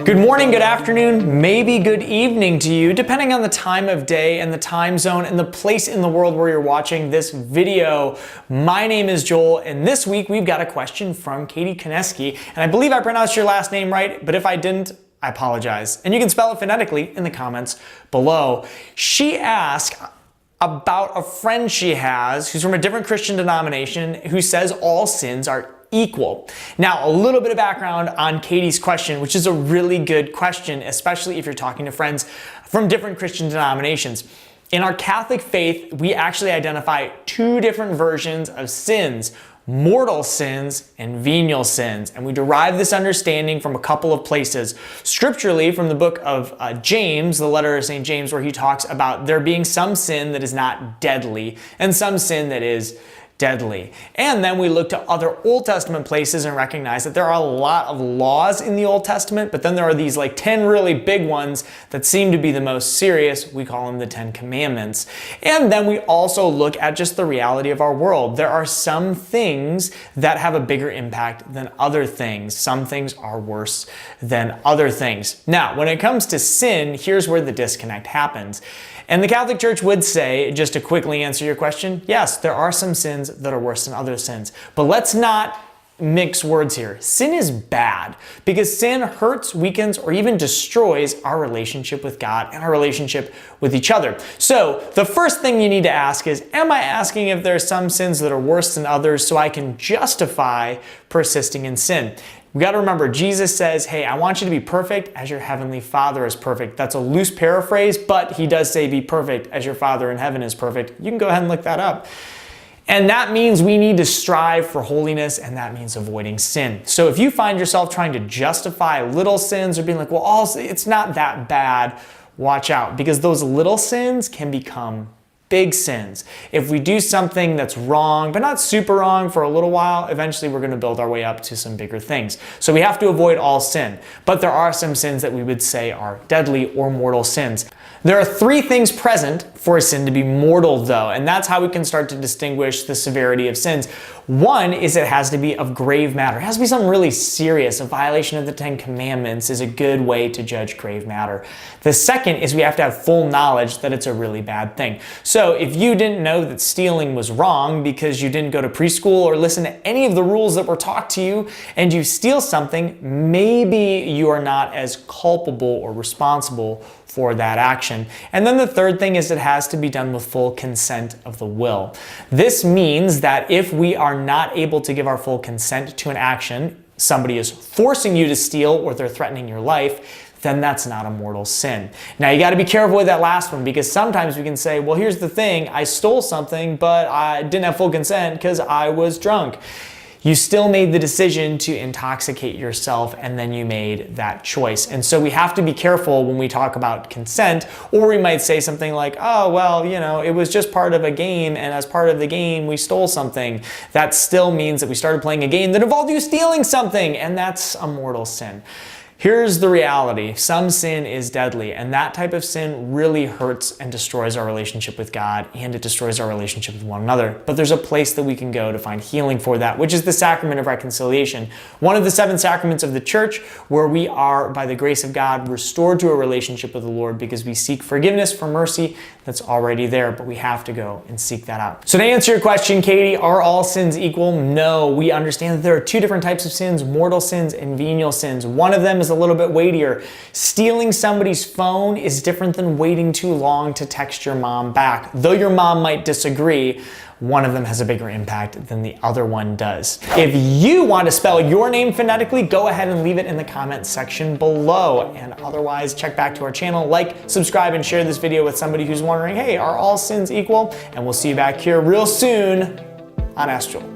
Good morning, good afternoon, maybe good evening to you, depending on the time of day and the time zone and the place in the world where you're watching this video. My name is Joel, and this week we've got a question from Konecny, and I believe I pronounced your last name right, but if I didn't, I apologize. And you can spell it phonetically in the comments below. She asked about a friend she has who's from a different Christian denomination who says all sins are equal. Now, a little bit of background on Katie's question, which is a really good question, especially if you're talking to friends from different Christian denominations. In our Catholic faith, we actually identify two different versions of sins: mortal sins and venial sins. And we derive this understanding from a couple of places. Scripturally, from the book of James, the letter of St. James, where he talks about there being some sin that is not deadly and some sin that is deadly. And then we look to other Old Testament places and recognize that there are a lot of laws in the Old Testament, but then there are these like 10 really big ones that seem to be the most serious. We call them the 10 Commandments. And then we also look at just the reality of our world. There are some things that have a bigger impact than other things. Some things are worse than other things. Now, when it comes to sin, here's where the disconnect happens. And the Catholic Church would say, just to quickly answer your question, yes, there are some sins that are worse than other sins. But let's not mix words here. Sin is bad because sin hurts, weakens, or even destroys our relationship with God and our relationship with each other. So the first thing you need to ask is, am I asking if there are some sins that are worse than others so I can justify persisting in sin? We got to remember, Jesus says, hey, I want you to be perfect as your heavenly Father is perfect. That's a loose paraphrase, but he does say be perfect as your Father in heaven is perfect. You can go ahead and look that up. And that means we need to strive for holiness, and that means avoiding sin. So if you find yourself trying to justify little sins or being like, well, it's not that bad, watch out, because those little sins can become big sins. If we do something that's wrong, but not super wrong for a little while, eventually we're going to build our way up to some bigger things. So we have to avoid all sin. But there are some sins that we would say are deadly or mortal sins. There are three things present for a sin to be mortal, though, and that's how we can start to distinguish the severity of sins. One is it has to be of grave matter. It has to be something really serious. A violation of the 10 Commandments is a good way to judge grave matter. The second is we have to have full knowledge that it's a really bad thing. So if you didn't know that stealing was wrong because you didn't go to preschool or listen to any of the rules that were taught to you, and you steal something, maybe you are not as culpable or responsible for that action. And then the third thing is it has to be done with full consent of the will. This means that if we are not able to give our full consent to an action, somebody is forcing you to steal or they're threatening your life, then that's not a mortal sin. Now you got to be careful with that last one, because sometimes we can say, well, here's the thing, I stole something, but I didn't have full consent because I was drunk. You still made the decision to intoxicate yourself, and then you made that choice. And so we have to be careful when we talk about consent, or we might say something like, oh, well, you know, it was just part of a game, and as part of the game, we stole something. That still means that we started playing a game that involved you stealing something, and that's a mortal sin. Here's the reality. Some sin is deadly, and that type of sin really hurts and destroys our relationship with God, and it destroys our relationship with one another. But there's a place that we can go to find healing for that, which is the sacrament of reconciliation. One of the 7 sacraments of the church, where we are, by the grace of God, restored to a relationship with the Lord because we seek forgiveness for mercy that's already there, but we have to go and seek that out. So to answer your question, Katie, are all sins equal? No, we understand that there are 2 different types of sins, mortal sins and venial sins. One of them is a little bit weightier. Stealing somebody's phone is different than waiting too long to text your mom back. Though your mom might disagree, one of them has a bigger impact than the other one does. If you want to spell your name phonetically, go ahead and leave it in the comment section below. And otherwise, check back to our channel, like, subscribe, and share this video with somebody who's wondering, hey, are all sins equal? And we'll see you back here real soon on Ask Joel.